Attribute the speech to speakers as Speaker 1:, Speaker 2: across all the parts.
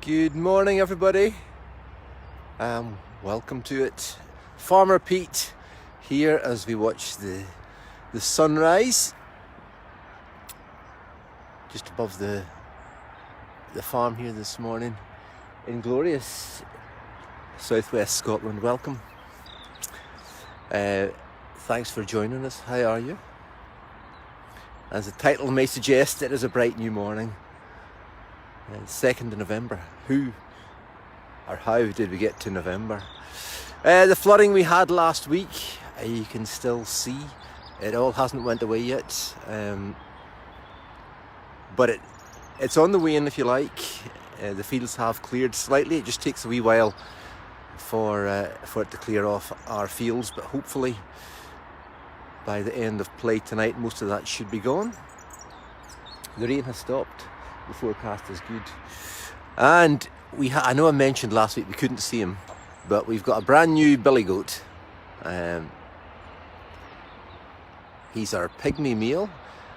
Speaker 1: Good morning, everybody. Welcome to it. Farmer Pete here as we watch the sunrise just above the farm here this morning in glorious southwest Scotland. Welcome. Thanks for joining us. How are you? As the title may suggest, it is a bright new morning. 2nd of November. Who or how did we get to November? The flooding we had last week, you can still see. It all hasn't went away yet. But it's on the wane, if you like. The fields have cleared slightly. It just takes a wee while for it to clear off our fields. But hopefully by the end of play tonight, most of that should be gone. The rain has stopped. The forecast is good, and I know I mentioned last week we couldn't see him, but we've got a brand new billy goat. He's our pygmy male,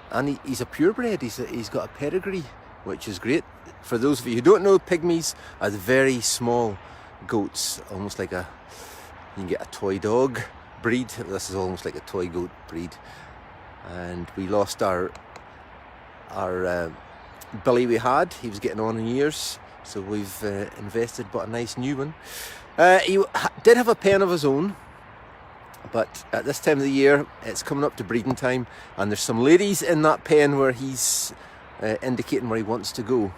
Speaker 1: and he's a purebred. He's got a pedigree, which is great. For those of you who don't know, pygmies are the very small goats, almost like you can get a toy dog breed. This is almost like a toy goat breed, and we lost our billy we had. He was getting on in years, so we've invested, bought a nice new one. He did have a pen of his own, but at this time of the year it's coming up to breeding time, and there's some ladies in that pen where he's indicating where he wants to go,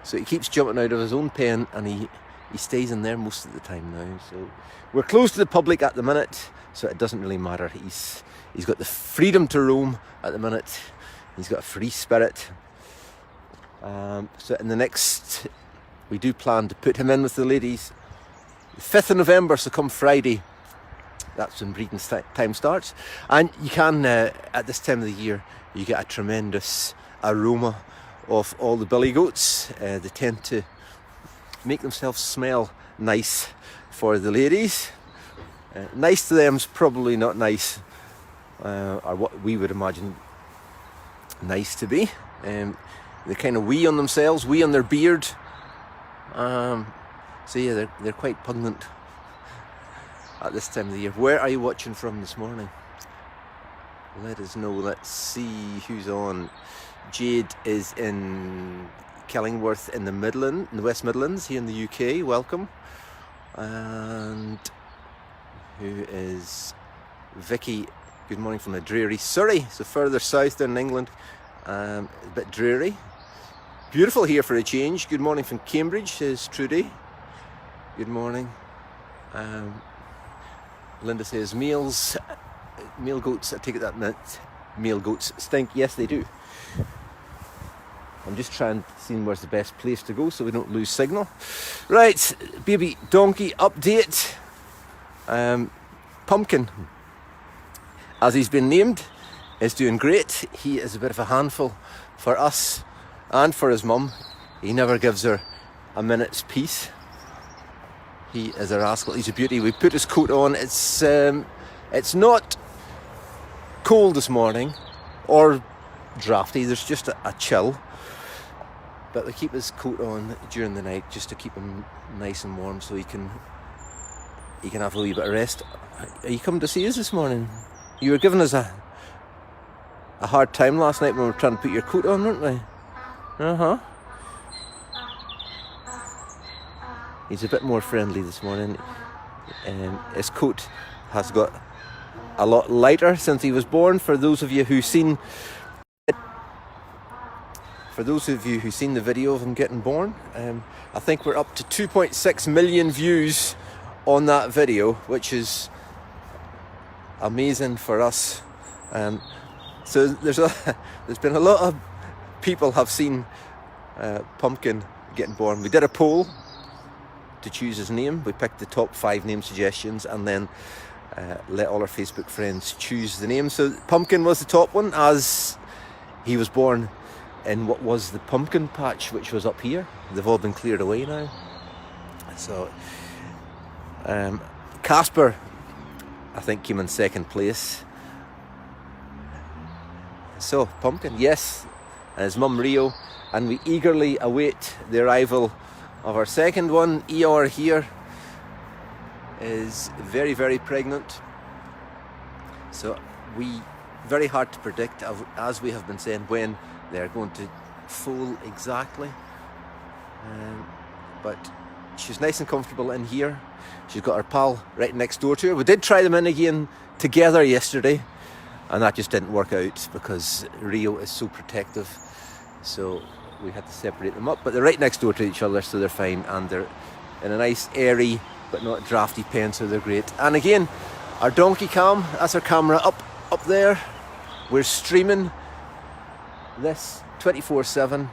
Speaker 1: so he keeps jumping out of his own pen, and he stays in there most of the time now. So we're closed to the public at the minute, so it doesn't really matter. He's got the freedom to roam at the minute. He's got a free spirit. So in the next, we do plan to put him in with the ladies the 5th of November, so come Friday, that's when breeding time starts. And you can, at this time of the year, you get a tremendous aroma of all the billy goats. They tend to make themselves smell nice for the ladies. Nice to them's probably not nice, or what we would imagine nice to be. They kind of wee on themselves, wee on their beard. So yeah, they're quite pungent at this time of the year. Where are you watching from this morning? Let us know. Let's see who's on. Jade is in Kellingworth in the West Midlands here in the UK. Welcome. And who is Vicky? Good morning from a dreary Surrey, so further south than England. A bit dreary. Beautiful here for a change. Good morning from Cambridge, says Trudy. Good morning. Linda says male goats, I take it that meant male goats stink. Yes, they do. I'm just trying to see where's the best place to go so we don't lose signal. Right, baby donkey update. Pumpkin, as he's been named, is doing great. He is a bit of a handful for us and for his mum. He never gives her a minute's peace. He is a rascal. He's a beauty. We put his coat on. It's not cold this morning or drafty. There's just a chill. But we keep his coat on during the night just to keep him nice and warm, so he can have a wee bit of rest. Are you coming to see us this morning? You were giving us a hard time last night when we were trying to put your coat on, weren't we? He's a bit more friendly this morning. His coat has got a lot lighter since he was born. For those of you who've seen the video of him getting born, I think we're up to 2.6 million views on that video, which is amazing for us. So there's been a lot of people have seen Pumpkin getting born. We did a poll to choose his name. We picked the top 5 name suggestions and then let all our Facebook friends choose the name. So Pumpkin was the top one, as he was born in what was the pumpkin patch, which was up here. They've all been cleared away now. So Casper, I think, came in 2nd place. So Pumpkin, yes, and his mum Rio, and we eagerly await the arrival of our second one. Eeyore here is very, very pregnant. So very hard to predict, as we have been saying, when they're going to foal exactly. But she's nice and comfortable in here. She's got her pal right next door to her. We did try them in again together yesterday, and that just didn't work out because Rio is so protective. So we had to separate them up. But they're right next door to each other, so they're fine. And they're in a nice, airy, but not drafty pen, so they're great. And again, our donkey cam, that's our camera up there. We're streaming this 24/7,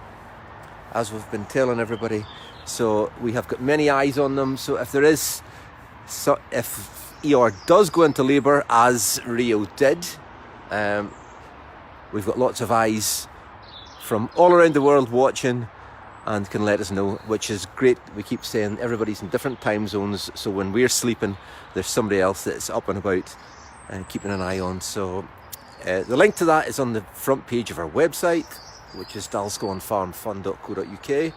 Speaker 1: as we've been telling everybody. So we have got many eyes on them. So if Eeyore does go into labour, as Rio did, we've got lots of eyes from all around the world watching and can let us know, which is great. We keep saying everybody's in different time zones, so when we're sleeping, there's somebody else that's up and about and keeping an eye on. So the link to that is on the front page of our website, which is dalsconefarmfun.co.uk.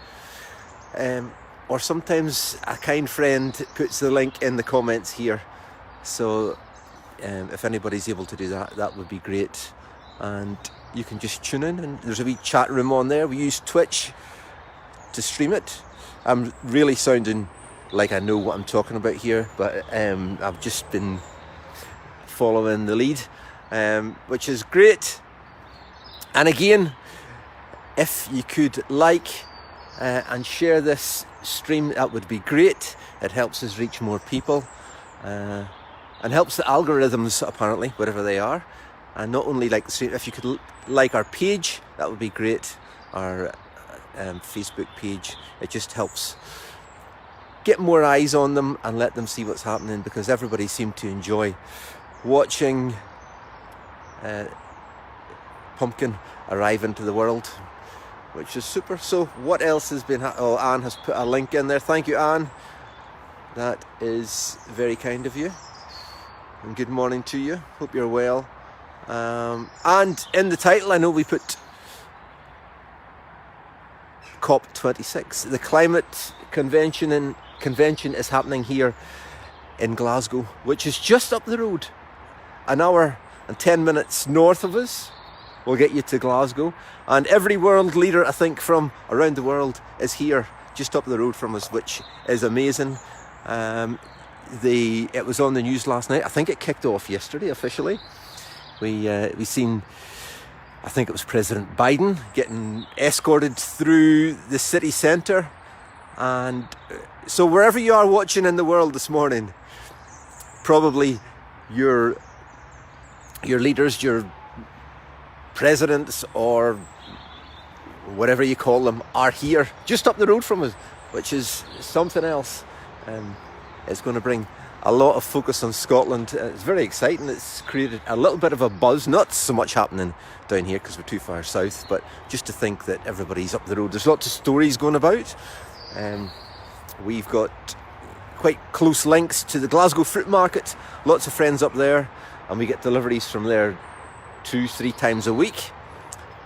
Speaker 1: Or sometimes a kind friend puts the link in the comments here. So if anybody's able to do that, that would be great. And you can just tune in, and there's a wee chat room on there. We use Twitch to stream it. I'm really sounding like I know what I'm talking about here, but I've just been following the lead, which is great. And again, if you could like and share this stream, that would be great. It helps us reach more people and helps the algorithms, apparently, whatever they are. And not only like the stream, if you could like our page, that would be great. Our Facebook page, it just helps get more eyes on them and let them see what's happening, because everybody seemed to enjoy watching Pumpkin arrive into the world, which is super. So what else has been Anne has put a link in there. Thank you, Anne. That is very kind of you, and good morning to you. Hope you're well. And in the title, I know we put COP26. The climate convention is happening here in Glasgow, which is just up the road. An hour and 10 minutes north of us will get you to Glasgow. And every world leader, I think, from around the world is here, just up the road from us, which is amazing. It was on the news last night. I think it kicked off yesterday officially. We seen, I think it was President Biden getting escorted through the city centre. And so wherever you are watching in the world this morning, probably your leaders, your presidents, or whatever you call them, are here just up the road from us, which is something else. It's going to bring a lot of focus on Scotland. It's very exciting. It's created a little bit of a buzz, not so much happening down here because we're too far south, but just to think that everybody's up the road. There's lots of stories going about. We've got quite close links to the Glasgow Fruit Market, lots of friends up there, and we get deliveries from there 2-3 times a week.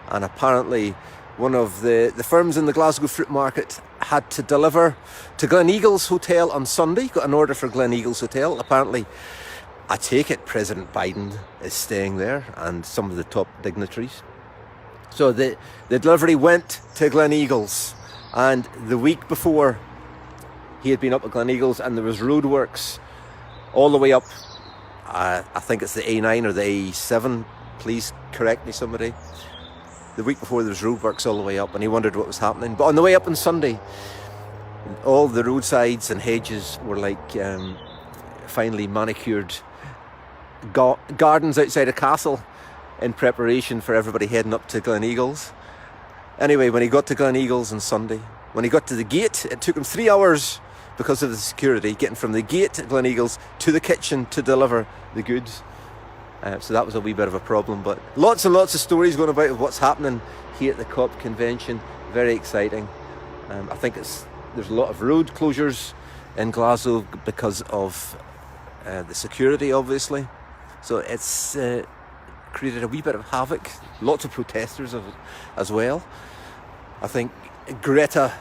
Speaker 1: And apparently one of the firms in the Glasgow Fruit Market had to deliver to Gleneagles Hotel on Sunday, got an order for Gleneagles Hotel. Apparently, I take it President Biden is staying there and some of the top dignitaries. So the delivery went to Gleneagles, and the week before he had been up at Gleneagles and there was roadworks all the way up, I think it's the A9 or the A7, please correct me somebody. The week before there was roadworks all the way up, and he wondered what was happening. But on the way up on Sunday, all the roadsides and hedges were like finely manicured gardens outside a castle in preparation for everybody heading up to Gleneagles. Anyway, when he got to Gleneagles on Sunday, when he got to the gate, it took him 3 hours because of the security, getting from the gate at Gleneagles to the kitchen to deliver the goods. So that was a wee bit of a problem, but lots and lots of stories going about of what's happening here at the COP convention. Very exciting. I think there's a lot of road closures in Glasgow because of the security, obviously. So it's created a wee bit of havoc. Lots of protesters as well. I think Greta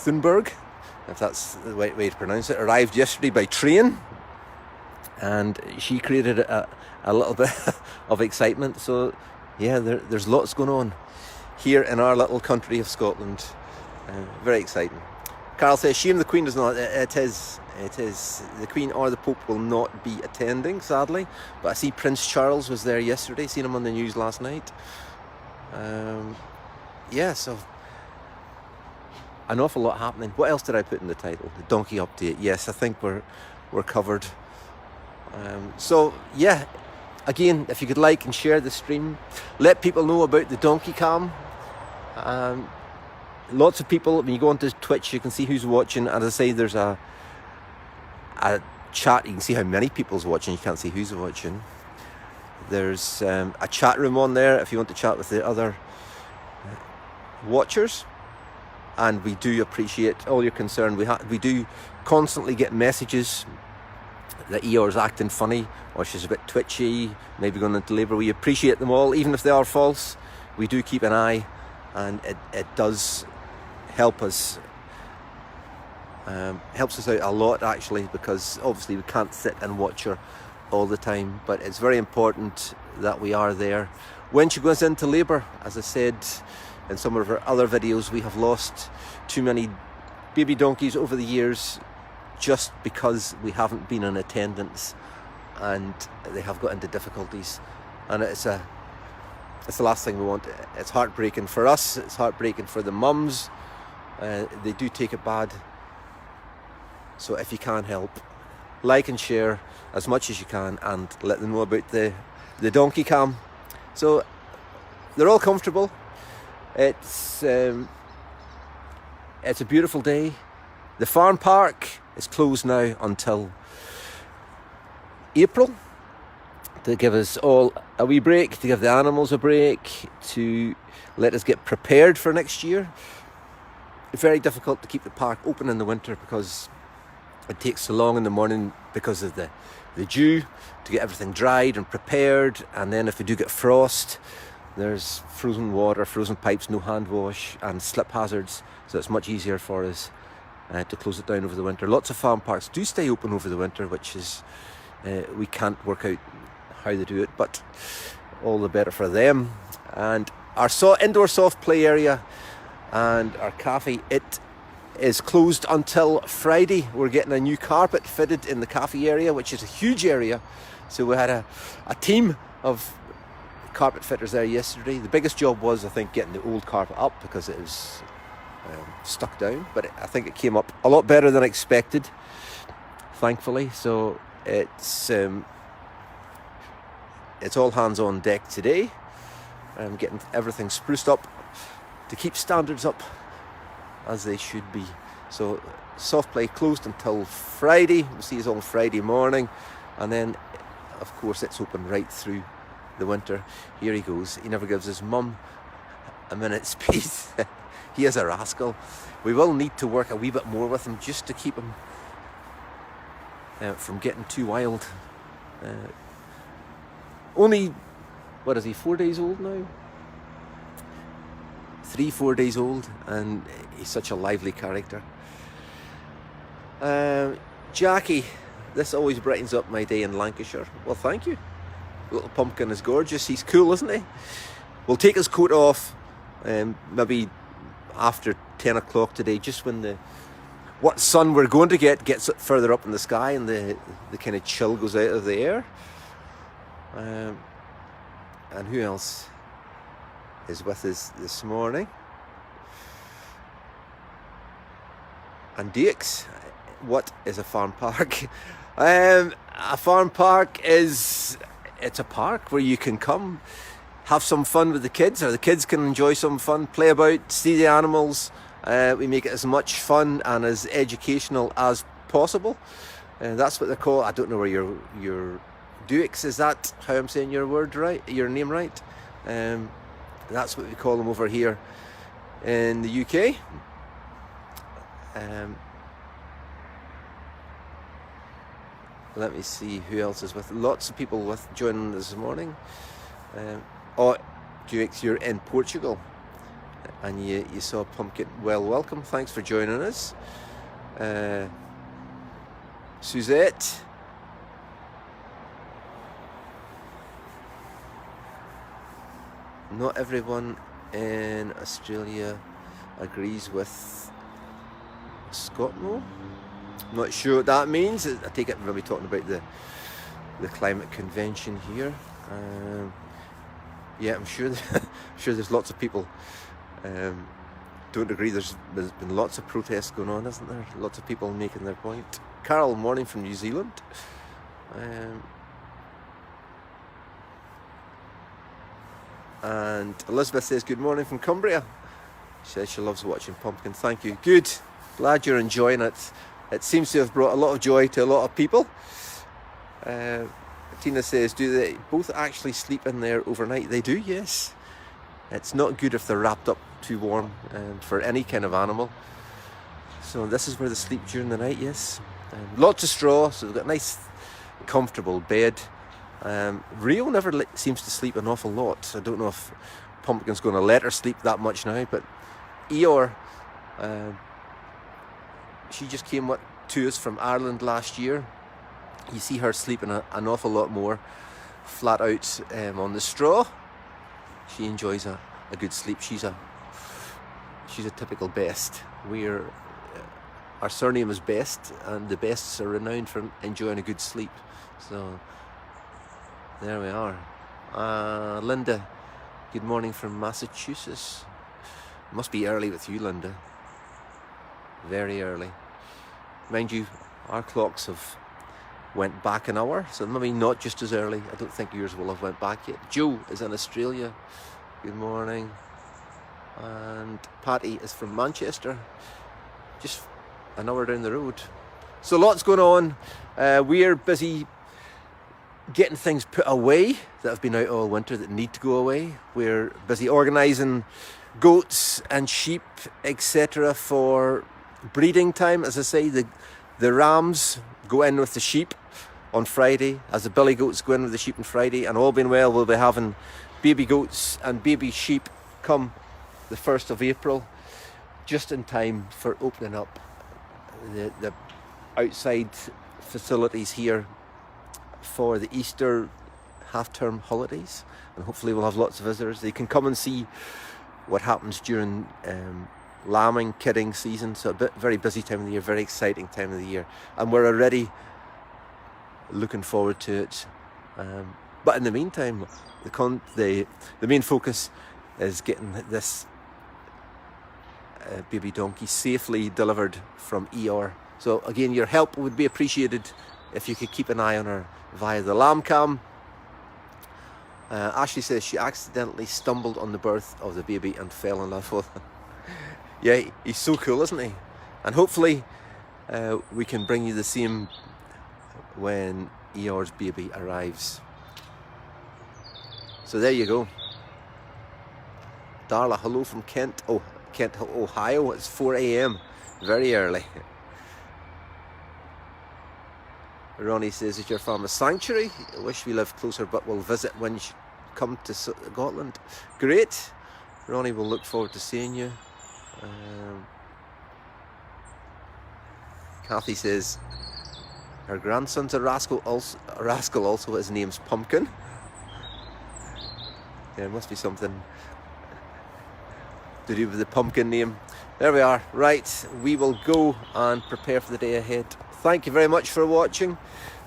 Speaker 1: Thunberg, if that's the right way to pronounce it, arrived yesterday by train, and she created a little bit of excitement. So yeah, there's lots going on here in our little country of Scotland. Very exciting. Carl says, shame the Queen does not. It is. The Queen or the Pope will not be attending, sadly. But I see Prince Charles was there yesterday. Seen him on the news last night. Yeah, so an awful lot happening. What else did I put in the title? The donkey update. Yes, I think we're covered. So yeah, again, if you could like and share the stream, let people know about the donkey cam. Lots of people, when you go onto Twitch, you can see who's watching. And as I say, there's a chat. You can see how many people's watching. You can't see who's watching. There's a chat room on there if you want to chat with the other watchers. And we do appreciate all your concern. We do constantly get messages that Eeyore's acting funny, or she's a bit twitchy, maybe going into labour. We appreciate them all, even if they are false. We do keep an eye, and it does help us. Helps us out a lot, actually, because obviously we can't sit and watch her all the time. But it's very important that we are there when she goes into labour. As I said in some of her other videos, we have lost too many baby donkeys over the years just because we haven't been in attendance, and they have got into difficulties, and it's the last thing we want. It's heartbreaking for us, it's heartbreaking for the mums. They do take it bad. So if you can help, like and share as much as you can, and let them know about the donkey cam. So they're all comfortable. It's a beautiful day. The farm park is closed now until April, to give us all a wee break, to give the animals a break, to let us get prepared for next year. It's very difficult to keep the park open in the winter because it takes so long in the morning because of the dew to get everything dried and prepared. And then if we do get frost, there's frozen water, frozen pipes, no hand wash, and slip hazards. So it's much easier for us to close it down over the winter. Lots of farm parks do stay open over the winter, which is, we can't work out how they do it, but all the better for them. And our indoor soft play area and our cafe, it is closed until Friday. We're getting a new carpet fitted in the cafe area, which is a huge area. So we had a team of carpet fitters there yesterday. The biggest job was, I think, getting the old carpet up because it was stuck down, but I think it came up a lot better than expected, thankfully. So it's all hands on deck today. I'm getting everything spruced up to keep standards up as they should be. So soft play closed until Friday. We'll see us on Friday morning, and then of course it's open right through the winter. Here he goes. He never gives his mum a minute's peace. He is a rascal. We will need to work a wee bit more with him just to keep him from getting too wild. Only, what is he, 4 days old now? 3-4 days old, and he's such a lively character. Jackie, this always brightens up my day in Lancashire. Well, thank you. Little pumpkin is gorgeous. He's cool, isn't he? We'll take his coat off maybe after 10 o'clock today, just when what sun we're going to get gets further up in the sky and the kind of chill goes out of the air. And who else is with us this morning? And Dix, what is a farm park? A farm park it's a park where you can come, have some fun with the kids, or the kids can enjoy some fun, play about, see the animals. We make it as much fun and as educational as possible. That's what they call. I don't know where your Duix, is that how I'm saying your name right? That's what we call them over here in the UK. Let me see who else is with. Lots of people joining this morning. Duix, you're in Portugal. and you saw pumpkin, well, welcome. Thanks for joining us. Suzette. Not everyone in Australia agrees with Scotland. I'm not sure what that means. I take it we'll be talking about the climate convention here. Yeah, I'm sure there's lots of people don't agree. There's been lots of protests going on, isn't there? Lots of people making their point. Carol, morning from New Zealand. And Elizabeth says good morning from Cumbria. She says she loves watching pumpkin. Thank you. Good. Glad you're enjoying it. It seems to have brought a lot of joy to a lot of people. Tina says, do they both actually sleep in there overnight? They do, yes. It's not good if they're wrapped up too warm for any kind of animal. So this is where they sleep during the night, yes. Lots of straw, so they've got a nice, comfortable bed. Rio never seems to sleep an awful lot. I don't know if Pumpkin's going to let her sleep that much now, but Eeyore, she just came to us from Ireland last year. You see her sleeping an awful lot more flat out on the straw. She enjoys a good sleep. She's a typical Best. Our surname is Best, and the Bests are renowned for enjoying a good sleep. So there we are. Linda, good morning from Massachusetts. Must be early with you, Linda. Very early. Mind you, our clocks have went back an hour, so maybe not just as early. I don't think yours will have went back yet. Joe is in Australia. Good morning. And Patty is from Manchester, just an hour down the road. So lots going on. We're busy getting things put away that have been out all winter that need to go away. We're busy organising goats and sheep, etc. for breeding time. As I say, the rams go in with the sheep on Friday, as the billy goats go in with the sheep on Friday, and all being well, we'll be having baby goats and baby sheep come the 1st of April, just in time for opening up the outside facilities here for the Easter half-term holidays, and hopefully we'll have lots of visitors. They can come and see what happens during lambing, kidding season. So very busy time of the year, very exciting time of the year, and we're already looking forward to it. But in the meantime, the main focus is getting this baby donkey safely delivered from Eeyore. So again, your help would be appreciated if you could keep an eye on her via the lamb cam. Ashley says she accidentally stumbled on the birth of the baby and fell in love with him. Yeah, he's so cool, isn't he? And hopefully we can bring you the same when Eeyore's baby arrives. So there you go. Darla, hello from Kent, Ohio. It's 4 a.m. Very early. Ronnie says, is your farm a sanctuary? I wish we lived closer, but we'll visit when you come to Scotland. Great. Ronnie, will look forward to seeing you. Kathy says her grandson's a rascal. Also, his name's Pumpkin. Yeah, it must be something to do with the pumpkin name. There we are. Right, we will go and prepare for the day ahead. Thank you very much for watching.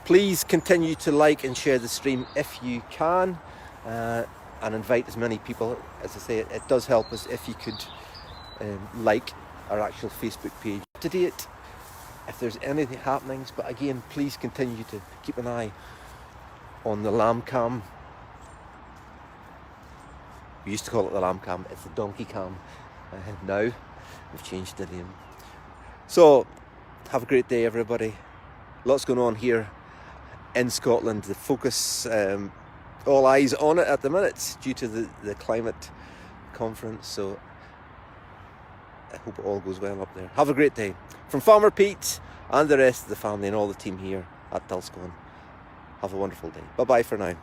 Speaker 1: Please continue to like and share the stream if you can, and invite as many people. As I say, it does help us if you could like our actual Facebook page. Up to date if there's any happenings, but again, please continue to keep an eye on the lamb cam. We used to call it the lamb cam, it's the donkey cam. Now we've changed the name. So have a great day, everybody. Lots going on here in Scotland. The focus, all eyes on it at the minute due to the climate conference. So I hope it all goes well up there. Have a great day. From Farmer Pete and the rest of the family and all the team here at Dulscone. Have a wonderful day. Bye bye for now.